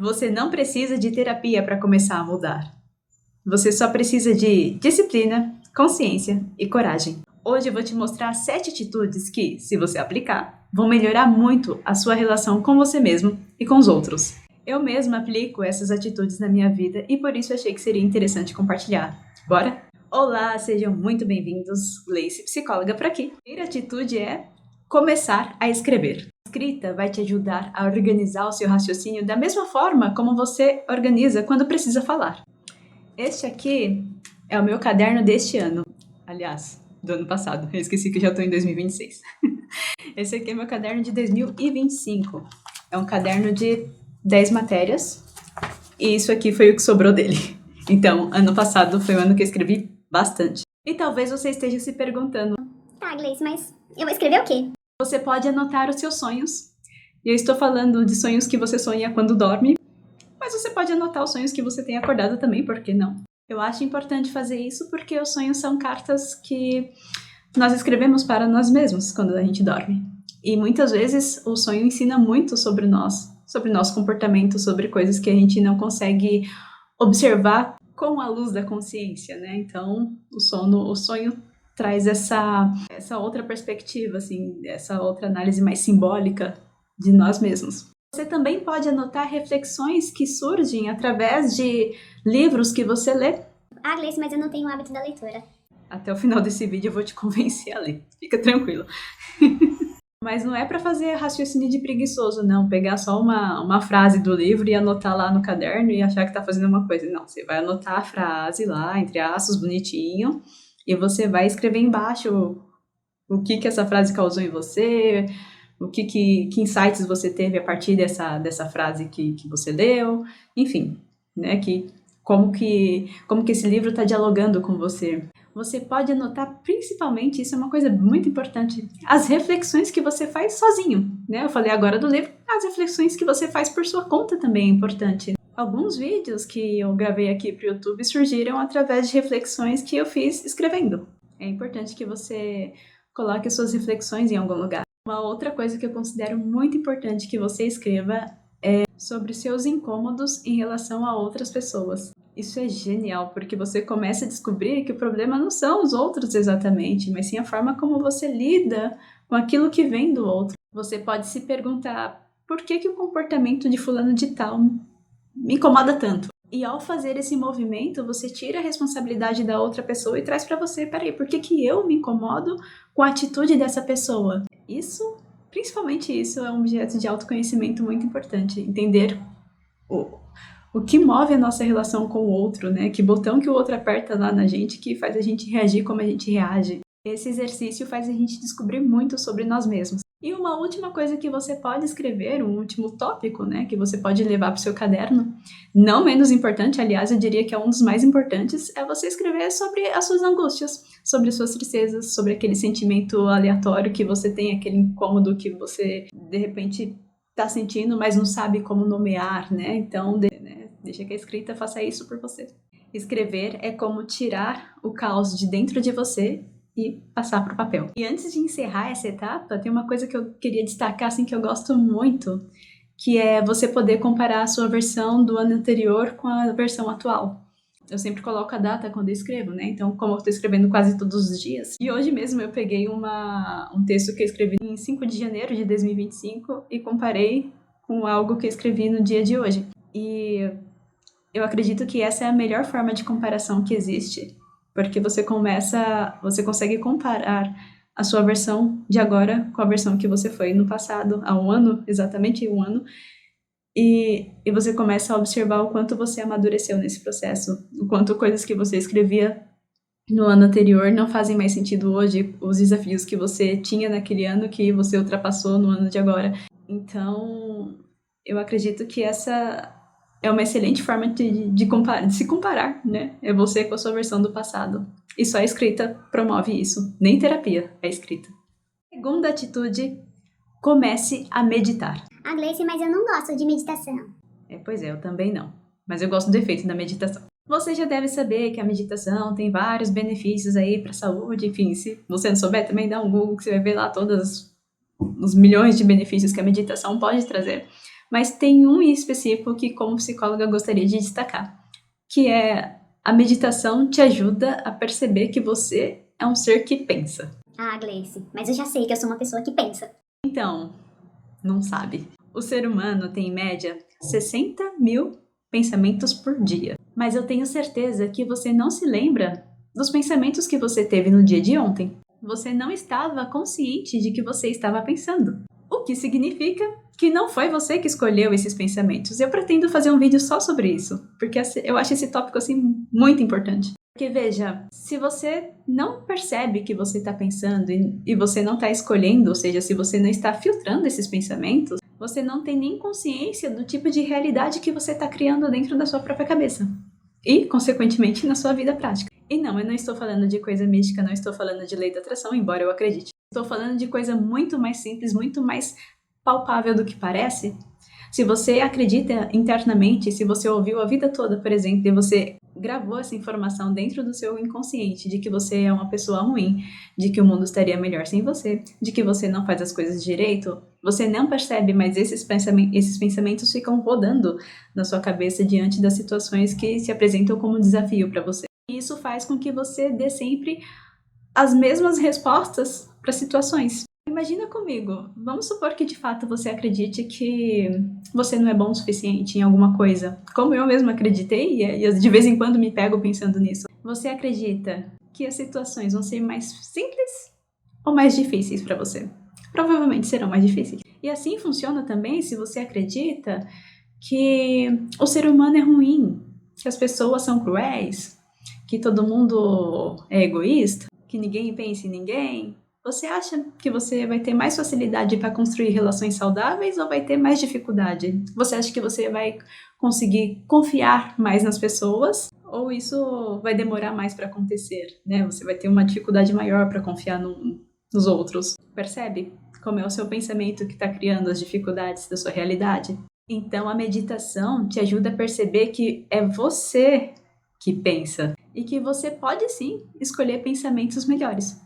Você não precisa de terapia para começar a mudar. Você só precisa de disciplina, consciência e coragem. Hoje eu vou te mostrar 7 atitudes que, se você aplicar, vão melhorar muito a sua relação com você mesmo e com os outros. Eu mesma aplico essas atitudes na minha vida e por isso achei que seria interessante compartilhar. Bora? Olá, sejam muito bem-vindos. Gleice, psicóloga por aqui. A primeira atitude é começar a escrever. A escrita vai te ajudar a organizar o seu raciocínio da mesma forma como você organiza quando precisa falar. Este aqui é o meu caderno deste ano. Aliás, do ano passado. Eu esqueci que já estou em 2026. Esse aqui é meu caderno de 2025. É um caderno de 10 matérias. E isso aqui foi o que sobrou dele. Então, ano passado foi o ano que eu escrevi bastante. E talvez você esteja se perguntando: Tá, Gleice, mas eu vou escrever o quê? Você pode anotar os seus sonhos. E eu estou falando de sonhos que você sonha quando dorme. Mas você pode anotar os sonhos que você tem acordado também, por que não? Eu acho importante fazer isso porque os sonhos são cartas que nós escrevemos para nós mesmos quando a gente dorme. E muitas vezes o sonho ensina muito sobre nós, sobre nosso comportamento, sobre coisas que a gente não consegue observar com a luz da consciência, né? Então, o sonho traz essa outra perspectiva, assim, essa outra análise mais simbólica de nós mesmos. Você também pode anotar reflexões que surgem através de livros que você lê. Ah, Gleice, mas eu não tenho o hábito da leitura. Até o final desse vídeo eu vou te convencer a ler. Fica tranquilo. Mas não é para fazer raciocínio de preguiçoso, não. Pegar só uma frase do livro e anotar lá no caderno e achar que tá fazendo uma coisa. Não, você vai anotar a frase lá, entre aspas, bonitinho. E você vai escrever embaixo o que essa frase causou em você, o que insights você teve a partir dessa frase que você leu, enfim, né, como que esse livro está dialogando com você. Você pode anotar principalmente, isso é uma coisa muito importante, as reflexões que você faz sozinho, né? Eu falei agora do livro, as reflexões que você faz por sua conta também é importante. Alguns vídeos que eu gravei aqui para o YouTube surgiram através de reflexões que eu fiz escrevendo. É importante que você coloque suas reflexões em algum lugar. Uma outra coisa que eu considero muito importante que você escreva é sobre seus incômodos em relação a outras pessoas. Isso é genial, porque você começa a descobrir que o problema não são os outros exatamente, mas sim a forma como você lida com aquilo que vem do outro. Você pode se perguntar: por que o comportamento de fulano de tal me incomoda tanto? E ao fazer esse movimento, você tira a responsabilidade da outra pessoa e traz para você: peraí, por que eu me incomodo com a atitude dessa pessoa? Isso, principalmente isso, é um objeto de autoconhecimento muito importante. Entender o que move a nossa relação com o outro, né? Que botão que o outro aperta lá na gente que faz a gente reagir como a gente reage. Esse exercício faz a gente descobrir muito sobre nós mesmos. E uma última coisa que você pode escrever, um último tópico, né, que você pode levar para o seu caderno, não menos importante, aliás, eu diria que é um dos mais importantes, é você escrever sobre as suas angústias, sobre as suas tristezas, sobre aquele sentimento aleatório que você tem, aquele incômodo que você, de repente, está sentindo, mas não sabe como nomear, né? Então, deixa que a escrita faça isso por você. Escrever é como tirar o caos de dentro de você e passar para o papel. E antes de encerrar essa etapa, tem uma coisa que eu queria destacar, assim, que eu gosto muito, que é você poder comparar a sua versão do ano anterior com a versão atual. Eu sempre coloco a data quando eu escrevo, né? Então, como eu estou escrevendo quase todos os dias. E hoje mesmo eu peguei um texto que eu escrevi em 5 de janeiro de 2025 e comparei com algo que eu escrevi no dia de hoje. E eu acredito que essa é a melhor forma de comparação que existe, porque você consegue comparar a sua versão de agora com a versão que você foi no passado, há um ano, exatamente um ano, e você começa a observar o quanto você amadureceu nesse processo, o quanto coisas que você escrevia no ano anterior não fazem mais sentido hoje, os desafios que você tinha naquele ano que você ultrapassou no ano de agora. Então, eu acredito que essa é uma excelente forma de se comparar, né? É você com a sua versão do passado. E só a escrita promove isso. Nem terapia, é escrita. Segunda atitude, comece a meditar. Ah, Gleice, mas eu não gosto de meditação. Pois é, eu também não. Mas eu gosto do efeito da meditação. Você já deve saber que a meditação tem vários benefícios aí para a saúde. Enfim, se você não souber, também dá um Google que você vai ver lá todos os milhões de benefícios que a meditação pode trazer. Mas tem um em específico que, como psicóloga, eu gostaria de destacar, que é a meditação te ajuda a perceber que você é um ser que pensa. Ah, Gleice, mas eu já sei que eu sou uma pessoa que pensa. Então, não sabe. O ser humano tem, em média, 60 mil pensamentos por dia. Mas eu tenho certeza que você não se lembra dos pensamentos que você teve no dia de ontem. Você não estava consciente de que você estava pensando. O que significa que não foi você que escolheu esses pensamentos. Eu pretendo fazer um vídeo só sobre isso, porque eu acho esse tópico assim muito importante. Porque veja, se você não percebe que você está pensando e você não está escolhendo, ou seja, se você não está filtrando esses pensamentos, você não tem nem consciência do tipo de realidade que você está criando dentro da sua própria cabeça. E, consequentemente, na sua vida prática. E não, eu não estou falando de coisa mística, não estou falando de lei da atração, embora eu acredite. Estou falando de coisa muito mais simples, muito mais palpável do que parece. Se você acredita internamente, se você ouviu a vida toda, por exemplo, e você gravou essa informação dentro do seu inconsciente de que você é uma pessoa ruim, de que o mundo estaria melhor sem você, de que você não faz as coisas direito, você não percebe, mas esses pensamentos ficam rodando na sua cabeça diante das situações que se apresentam como desafio para você. E isso faz com que você dê sempre as mesmas respostas para situações. Imagina comigo, vamos supor que de fato você acredite que você não é bom o suficiente em alguma coisa, como eu mesma acreditei e de vez em quando me pego pensando nisso. Você acredita que as situações vão ser mais simples ou mais difíceis para você? Provavelmente serão mais difíceis. E assim funciona também se você acredita que o ser humano é ruim, que as pessoas são cruéis, que todo mundo é egoísta, que ninguém pensa em ninguém. Você acha que você vai ter mais facilidade para construir relações saudáveis ou vai ter mais dificuldade? Você acha que você vai conseguir confiar mais nas pessoas ou isso vai demorar mais para acontecer, né? Você vai ter uma dificuldade maior para confiar nos outros. Percebe como é o seu pensamento que está criando as dificuldades da sua realidade? Então, a meditação te ajuda a perceber que é você que pensa e que você pode sim escolher pensamentos melhores.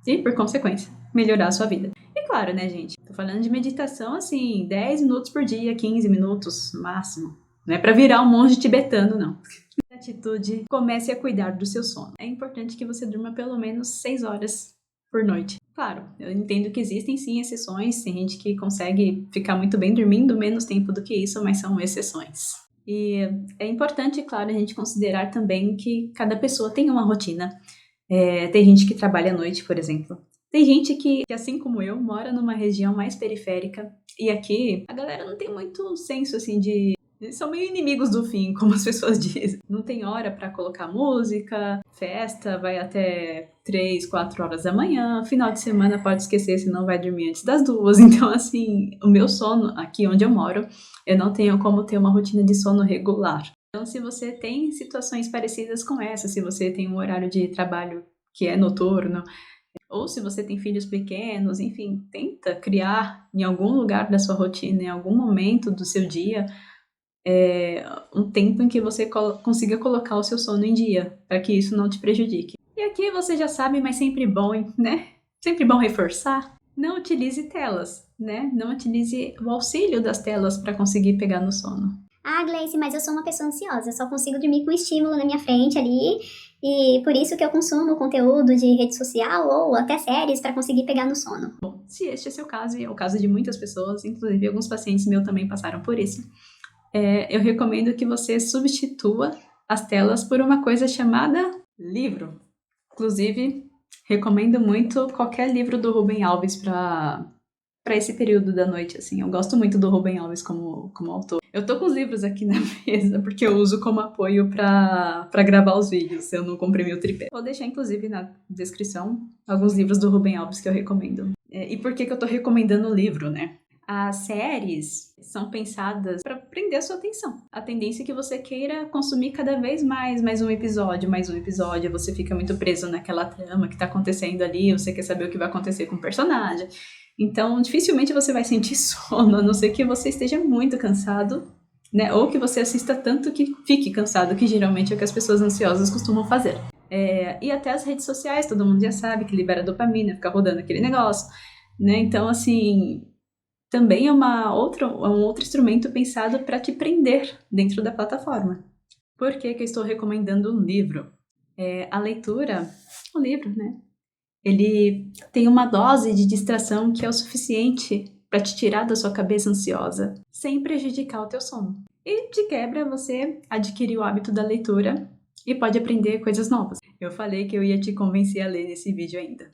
E, por consequência, melhorar a sua vida. E claro, né, gente? Tô falando de meditação, assim, 10 minutos por dia, 15 minutos, máximo. Não é pra virar um monge tibetano, não. Atitude, comece a cuidar do seu sono. É importante que você durma pelo menos 6 horas por noite. Claro, eu entendo que existem sim exceções, tem gente que consegue ficar muito bem dormindo menos tempo do que isso, mas são exceções. E é importante, claro, a gente considerar também que cada pessoa tem uma rotina. Tem gente que trabalha à noite, por exemplo. Tem gente que, assim como eu, mora numa região mais periférica. E aqui, a galera não tem muito senso, assim, de... Eles são meio inimigos do fim, como as pessoas dizem. Não tem hora pra colocar música, festa vai até 3, 4 horas da manhã. Final de semana pode esquecer, senão vai dormir antes das 2. Então, assim, o meu sono, aqui onde eu moro, eu não tenho como ter uma rotina de sono regular. Então, se você tem situações parecidas com essa, se você tem um horário de trabalho que é noturno, ou se você tem filhos pequenos, enfim, tenta criar em algum lugar da sua rotina, em algum momento do seu dia, um tempo em que você consiga colocar o seu sono em dia, para que isso não te prejudique. E aqui você já sabe, mas sempre bom, né? Sempre bom reforçar. Não utilize telas, né? Não utilize o auxílio das telas para conseguir pegar no sono. Ah, Gleice, mas eu sou uma pessoa ansiosa, eu só consigo dormir com estímulo na minha frente ali, e por isso que eu consumo conteúdo de rede social ou até séries para conseguir pegar no sono. Bom, se este é seu caso, e é o caso de muitas pessoas, inclusive alguns pacientes meus também passaram por isso, eu recomendo que você substitua as telas por uma coisa chamada livro. Inclusive, recomendo muito qualquer livro do Rubem Alves para esse período da noite, assim. Eu gosto muito do Rubem Alves como autor. Eu tô com os livros aqui na mesa, porque eu uso como apoio pra gravar os vídeos, eu não comprei meu tripé. Vou deixar, inclusive, na descrição, alguns livros do Rubem Alves que eu recomendo. E por que eu tô recomendando o livro, né? As séries são pensadas para prender a sua atenção. A tendência é que você queira consumir cada vez mais um episódio, você fica muito preso naquela trama que tá acontecendo ali, você quer saber o que vai acontecer com o personagem. Então, dificilmente você vai sentir sono, a não ser que você esteja muito cansado, né? Ou que você assista tanto que fique cansado, que geralmente é o que as pessoas ansiosas costumam fazer. E até as redes sociais, todo mundo já sabe que libera dopamina, fica rodando aquele negócio, né? Então, assim, também é um outro instrumento pensado para te prender dentro da plataforma. Por que eu estou recomendando um livro? A leitura, o livro, né? Ele tem uma dose de distração que é o suficiente para te tirar da sua cabeça ansiosa, sem prejudicar o teu sono. E de quebra, você adquire o hábito da leitura e pode aprender coisas novas. Eu falei que eu ia te convencer a ler nesse vídeo ainda.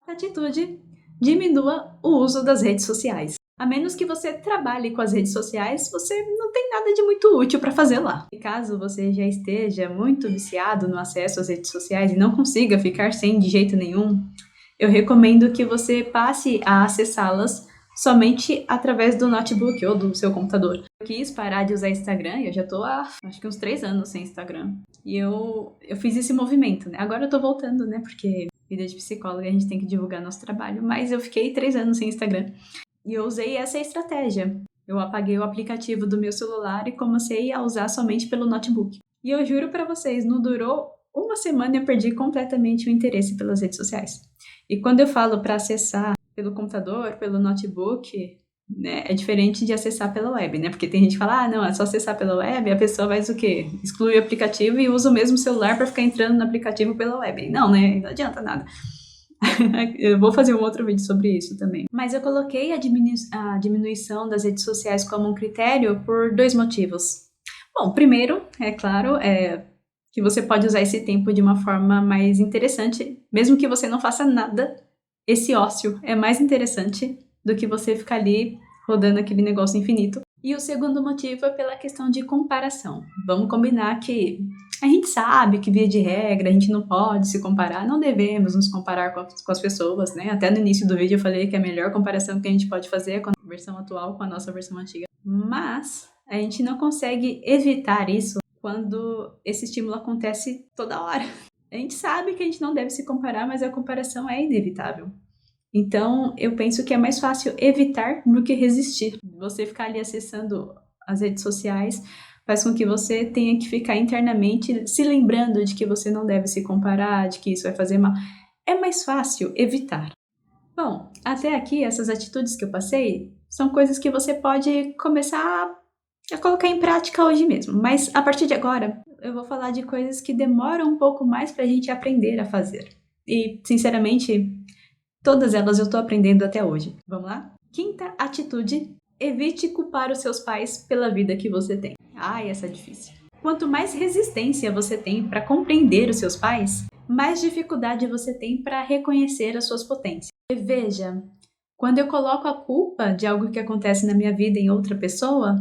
Atitude: diminua o uso das redes sociais. A menos que você trabalhe com as redes sociais, você não tem nada de muito útil para fazer lá. E caso você já esteja muito viciado no acesso às redes sociais e não consiga ficar sem de jeito nenhum, eu recomendo que você passe a acessá-las somente através do notebook ou do seu computador. Eu quis parar de usar Instagram e eu já tô há, acho que uns 3 anos sem Instagram. E eu fiz esse movimento, né? Agora eu tô voltando, né? Porque vida de psicóloga a gente tem que divulgar nosso trabalho. Mas eu fiquei 3 anos sem Instagram. E eu usei essa estratégia. Eu apaguei o aplicativo do meu celular e comecei a usar somente pelo notebook. E eu juro pra vocês, não durou uma semana e eu perdi completamente o interesse pelas redes sociais. E quando eu falo pra acessar pelo computador, pelo notebook, né, é diferente de acessar pela web, né? Porque tem gente que fala, não, é só acessar pela web, a pessoa faz o quê? Exclui o aplicativo e usa o mesmo celular para ficar entrando no aplicativo pela web. Não, né? Não adianta nada. Eu vou fazer um outro vídeo sobre isso também. Mas eu coloquei a diminuição das redes sociais como um critério por 2 motivos. Bom, primeiro, é claro, que você pode usar esse tempo de uma forma mais interessante, mesmo que você não faça nada. Esse ócio é mais interessante do que você ficar ali rodando aquele negócio infinito. E o segundo motivo é pela questão de comparação. Vamos combinar que a gente sabe que, via de regra, a gente não pode se comparar, não devemos nos comparar com as pessoas, né? Até no início do vídeo eu falei que a melhor comparação que a gente pode fazer é com a versão atual com a nossa versão antiga. Mas a gente não consegue evitar isso quando esse estímulo acontece toda hora. A gente sabe que a gente não deve se comparar, mas a comparação é inevitável. Então, eu penso que é mais fácil evitar do que resistir. Você ficar ali acessando as redes sociais faz com que você tenha que ficar internamente se lembrando de que você não deve se comparar, de que isso vai fazer mal. É mais fácil evitar. Bom, até aqui, essas atitudes que eu passei são coisas que você pode começar a colocar em prática hoje mesmo. Mas, a partir de agora, eu vou falar de coisas que demoram um pouco mais pra gente aprender a fazer. E, sinceramente, todas elas eu tô aprendendo até hoje. Vamos lá? Quinta atitude: evite culpar os seus pais pela vida que você tem. Ai, essa é difícil. Quanto mais resistência você tem para compreender os seus pais, mais dificuldade você tem para reconhecer as suas potências. E veja, quando eu coloco a culpa de algo que acontece na minha vida em outra pessoa,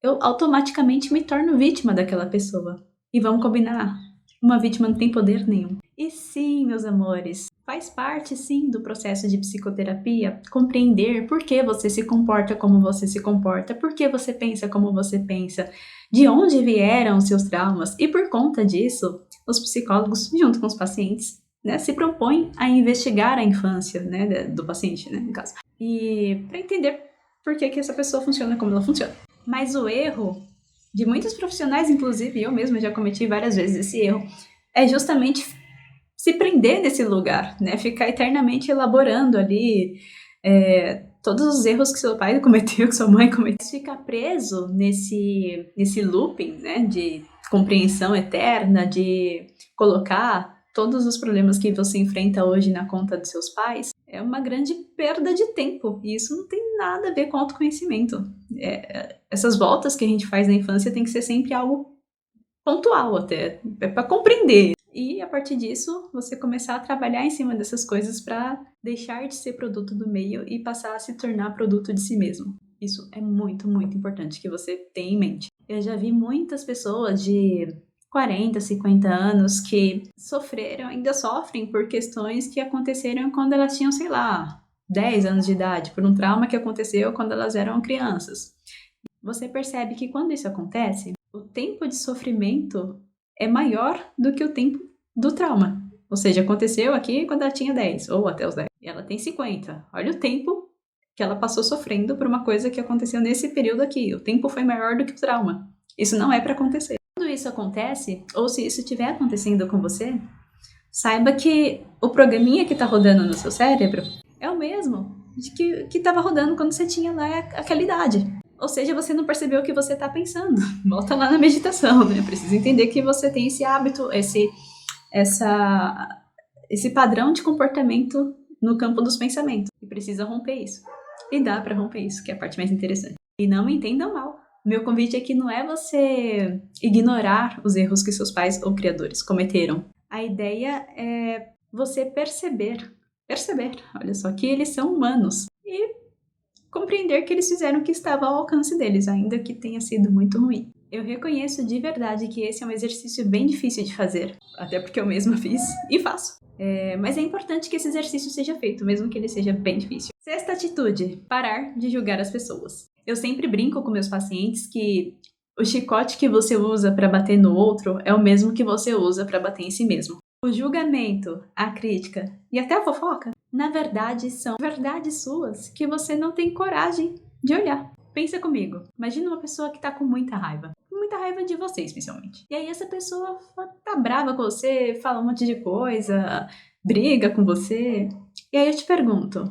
eu automaticamente me torno vítima daquela pessoa. E vamos combinar, uma vítima não tem poder nenhum. E sim, meus amores, faz parte sim do processo de psicoterapia compreender por que você se comporta como você se comporta, por que você pensa como você pensa, de onde vieram os seus traumas. E por conta disso, os psicólogos, junto com os pacientes, né, se propõem a investigar a infância, né, do paciente, né, no caso, e para entender por que essa pessoa funciona como ela funciona. Mas o erro de muitos profissionais, inclusive eu mesma já cometi várias vezes esse erro, é justamente se prender nesse lugar, né? Ficar eternamente elaborando ali todos os erros que seu pai cometeu, que sua mãe cometeu. Ficar preso nesse looping, né? De compreensão eterna, de colocar todos os problemas que você enfrenta hoje na conta dos seus pais, é uma grande perda de tempo. E isso não tem nada a ver com autoconhecimento. Essas voltas que a gente faz na infância tem que ser sempre algo pontual até, para compreender. E a partir disso, você começar a trabalhar em cima dessas coisas para deixar de ser produto do meio e passar a se tornar produto de si mesmo. Isso é muito, muito importante que você tenha em mente. Eu já vi muitas pessoas de 40, 50 anos que sofreram, ainda sofrem por questões que aconteceram quando elas tinham, sei lá, 10 anos de idade, por um trauma que aconteceu quando elas eram crianças. Você percebe que quando isso acontece, o tempo de sofrimento é maior do que o tempo do trauma. Ou seja, aconteceu aqui quando ela tinha 10, ou até os 10. E ela tem 50. Olha o tempo que ela passou sofrendo por uma coisa que aconteceu nesse período aqui. O tempo foi maior do que o trauma. Isso não é para acontecer. Quando isso acontece, ou se isso estiver acontecendo com você, saiba que o programinha que está rodando no seu cérebro é o mesmo que estava rodando quando você tinha lá aquela idade. Ou seja, você não percebeu o que você está pensando. Volta lá na meditação, né? Precisa entender que você tem esse hábito, esse padrão de comportamento no campo dos pensamentos. E precisa romper isso. E dá para romper isso, que é a parte mais interessante. E não me entendam mal. Meu convite aqui não é você ignorar os erros que seus pais ou criadores cometeram. A ideia é você perceber, olha só, que eles são humanos. E compreender que eles fizeram o que estava ao alcance deles, ainda que tenha sido muito ruim. Eu reconheço de verdade que esse é um exercício bem difícil de fazer, até porque eu mesma fiz e faço. Mas é importante que esse exercício seja feito, mesmo que ele seja bem difícil. Sexta atitude: parar de julgar as pessoas. Eu sempre brinco com meus pacientes que o chicote que você usa para bater no outro é o mesmo que você usa para bater em si mesmo. O julgamento, a crítica e até a fofoca, na verdade, são verdades suas que você não tem coragem de olhar. Pensa comigo, imagina uma pessoa que tá com muita raiva de você, especialmente. E aí essa pessoa tá brava com você, fala um monte de coisa, briga com você. E aí eu te pergunto,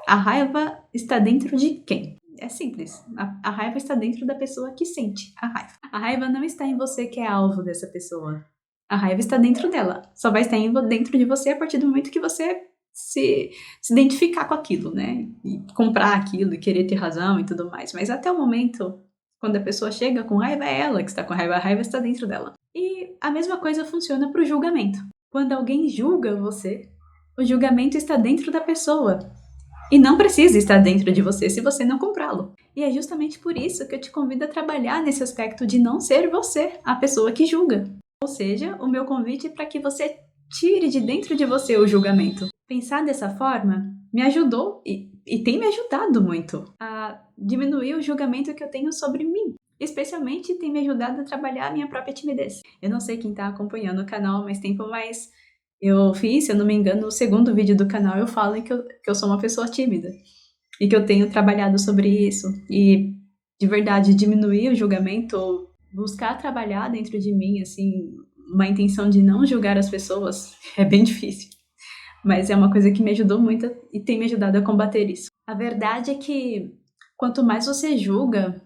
a raiva está dentro de quem? É simples, a raiva está dentro da pessoa que sente a raiva. A raiva não está em você que é alvo dessa pessoa. A raiva está dentro dela. Só vai estar dentro de você a partir do momento que você se identificar com aquilo, né? E comprar aquilo e querer ter razão e tudo mais. Mas até o momento, quando a pessoa chega com raiva, é ela que está com raiva. A raiva está dentro dela. E a mesma coisa funciona para o julgamento. Quando alguém julga você, o julgamento está dentro da pessoa. E não precisa estar dentro de você se você não comprá-lo. E é justamente por isso que eu te convido a trabalhar nesse aspecto de não ser você a pessoa que julga. Ou seja, o meu convite é para que você tire de dentro de você o julgamento. Pensar dessa forma me ajudou e tem me ajudado muito a diminuir o julgamento que eu tenho sobre mim. Especialmente tem me ajudado a trabalhar a minha própria timidez. Eu não sei quem está acompanhando o canal há mais tempo, mas eu fiz, se eu não me engano, o segundo vídeo do canal eu falo que eu sou uma pessoa tímida. E que eu tenho trabalhado sobre isso. E, de verdade, diminuir o julgamento, buscar trabalhar dentro de mim, assim, uma intenção de não julgar as pessoas, é bem difícil. Mas é uma coisa que me ajudou muito e tem me ajudado a combater isso. A verdade é que quanto mais você julga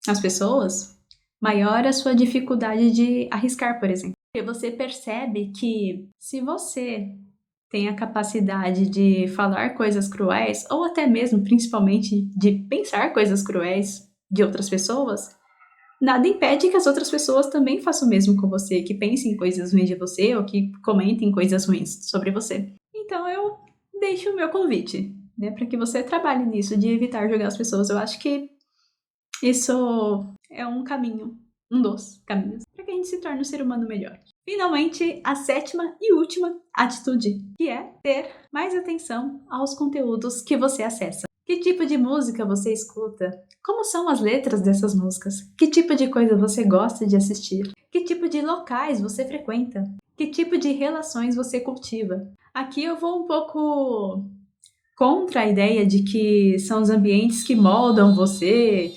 as pessoas, maior a sua dificuldade de arriscar, por exemplo. Porque você percebe que se você tem a capacidade de falar coisas cruéis, ou até mesmo, principalmente, de pensar coisas cruéis de outras pessoas, nada impede que as outras pessoas também façam o mesmo com você, que pensem coisas ruins de você ou que comentem coisas ruins sobre você. Então eu deixo o meu convite, né, para que você trabalhe nisso, de evitar julgar as pessoas. Eu acho que isso é um caminho, um dos caminhos, para que a gente se torne um ser humano melhor. Finalmente, a sétima e última atitude, que é ter mais atenção aos conteúdos que você acessa. Que tipo de música você escuta? Como são as letras dessas músicas? Que tipo de coisa você gosta de assistir? Que tipo de locais você frequenta? Que tipo de relações você cultiva? Aqui eu vou um pouco contra a ideia de que são os ambientes que moldam você,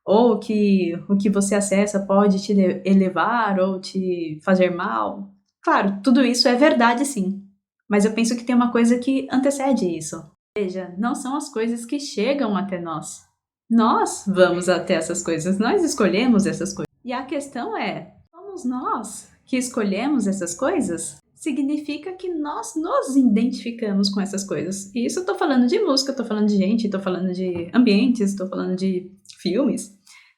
ou que o que você acessa pode te elevar ou te fazer mal. Claro, tudo isso é verdade sim, mas eu penso que tem uma coisa que antecede isso. Ou seja, não são as coisas que chegam até nós. Nós vamos até essas coisas, nós escolhemos essas coisas. E a questão é, somos nós que escolhemos essas coisas? Significa que nós nos identificamos com essas coisas. E isso eu tô falando de música, tô falando de gente, tô falando de ambientes, tô falando de filmes,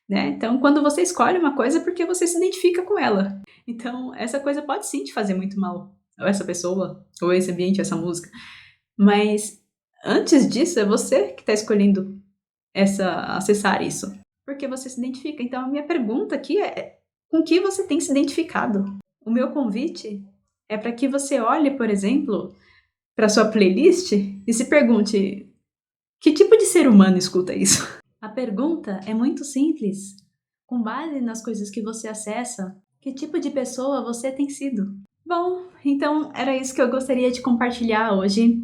né? Então, quando você escolhe uma coisa é porque você se identifica com ela. Então, essa coisa pode sim te fazer muito mal. Ou essa pessoa, ou esse ambiente, essa música. Mas, antes disso, é você que tá escolhendo acessar isso. Porque você se identifica. Então, a minha pergunta aqui é, com que você tem se identificado? O meu convite é para que você olhe, por exemplo, para sua playlist e se pergunte, que tipo de ser humano escuta isso? A pergunta é muito simples. Com base nas coisas que você acessa, que tipo de pessoa você tem sido? Bom, então era isso que eu gostaria de compartilhar hoje.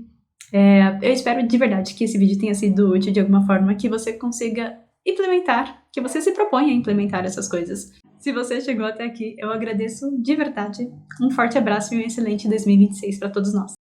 Eu espero de verdade que esse vídeo tenha sido útil de alguma forma, que você consiga implementar, que você se proponha a implementar essas coisas. Se você chegou até aqui, eu agradeço de verdade. Um forte abraço e um excelente 2026 para todos nós.